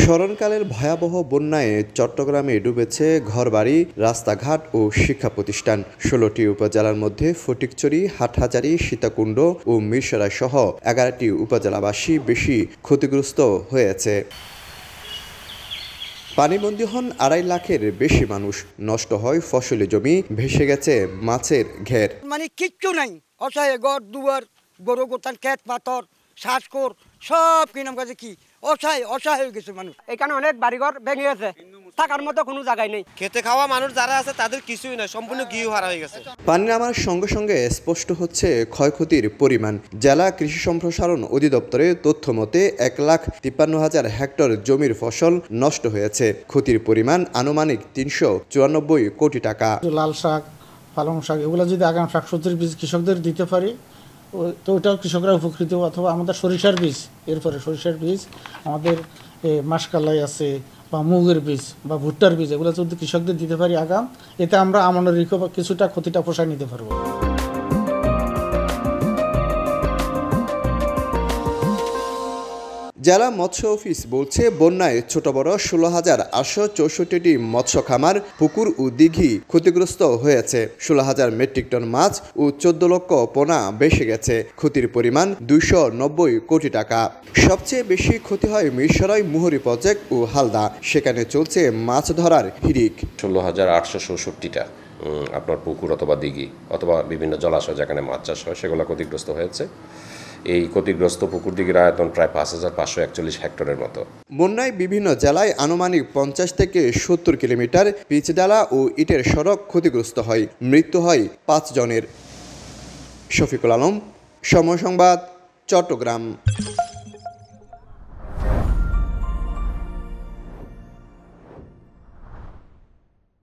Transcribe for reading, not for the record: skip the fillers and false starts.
স্মরণকালের ভয়াবহ বন্যায় চট্টগ্রামে ডুবেছে ঘরবাড়ি, রাস্তাঘাট ও শিক্ষা প্রতিষ্ঠান। ১৬টি উপজেলার মধ্যে ফটিকছড়ি, হাটহাজারী, সীতাকুণ্ড ও মিরসরাই সহ ১১টি উপজেলাবাসী বেশি ক্ষতিগ্রস্ত হয়েছে। পানিবন্দী হন ২.৫ লাখের বেশি মানুষ। নষ্ট হয় ফসলি জমি, ভেসে গেছে মাছের ঘের। মানে কিচ্ছু নাই, অসহায় ঘর দুয়ার, গরু গোতান, ক্ষেত পাথর, শ্বাসকোর সব কিনাম কাছে কি অসহায় হয়ে গেছে মানুষ। এখানে অনেক বাড়িঘর ভেঙে গেছে, থাকার মতো কোনো জায়গায় নেই। খেতে খাওয়া মানুষ যারা আছে তাদের কিছুই না, সম্পূর্ণ গৃহহারা হয়ে গেছে। পানি নামার সঙ্গে সঙ্গে স্পষ্ট হচ্ছে ক্ষয়ক্ষতির পরিমাণ। জেলা কৃষি সম্প্রসারণ অধিদপ্তরের তথ্য মতে ১,৫৩,০০০ হেক্টর জমির ফসল নষ্ট হয়েছে। ক্ষতির পরিমাণ আনুমানিক ৩৯৪ কোটি টাকা। লাল শাক, পালং শাক এগুলো যদি আগাম শাকসবজির বীজ কৃষকদের দিতে পারি তো ওটাও কৃষকরা উপকৃত। অথবা আমাদের সরিষার বীজ, এরপরে সরিষার বীজ, আমাদের মাসকালাই আছে বা মুগের বীজ বা ভুট্টার বীজ, এগুলো যদি কৃষকদের দিতে পারি আগাম, এতে আমরা আমাদের কিছুটা ক্ষতিটা পোষায় নিতে পারবো। জেলা মৎস্য অফিস বলছে, বন্যায় ছোট বড় ১৬,৮৬৪টি মৎস্য খামার, পুকুর ও দিঘি ক্ষতিগ্রস্ত হয়েছে। ১৬,০০০ মেট্রিক টন মাছ ও ১৪ লক্ষ পোনা ভেসে গেছে। ক্ষতির পরিমাণ ২৯০ কোটি টাকা। সবচেয়ে বেশি ক্ষতি হয় মিরসরাই, মুহুরী প্রজেক্ট ও হালদা। সেখানে চলছে মাছ ধরার হিড়িক। ১৬,৮৬৪টা আপনার পুকুর অথবা দিঘি অথবা বিভিন্ন জলাশয় যেখানে মাছ চাষ হয় সেগুলো ক্ষতিগ্রস্ত হয়েছে। এই ক্ষতিগ্রস্ত পুকুর দিঘির আয়তন প্রায় ৫,৫৪১ হেক্টরের মতো। বন্যায় বিভিন্ন জেলায় আনুমানিক ৫০ থেকে ৭০ কিলোমিটার পিচডালা ও ইটের সড়ক ক্ষতিগ্রস্ত হয়। মৃত্যু হয় ৫ জনের। শফিকুল আলম, সময় সংবাদ, চট্টগ্রাম।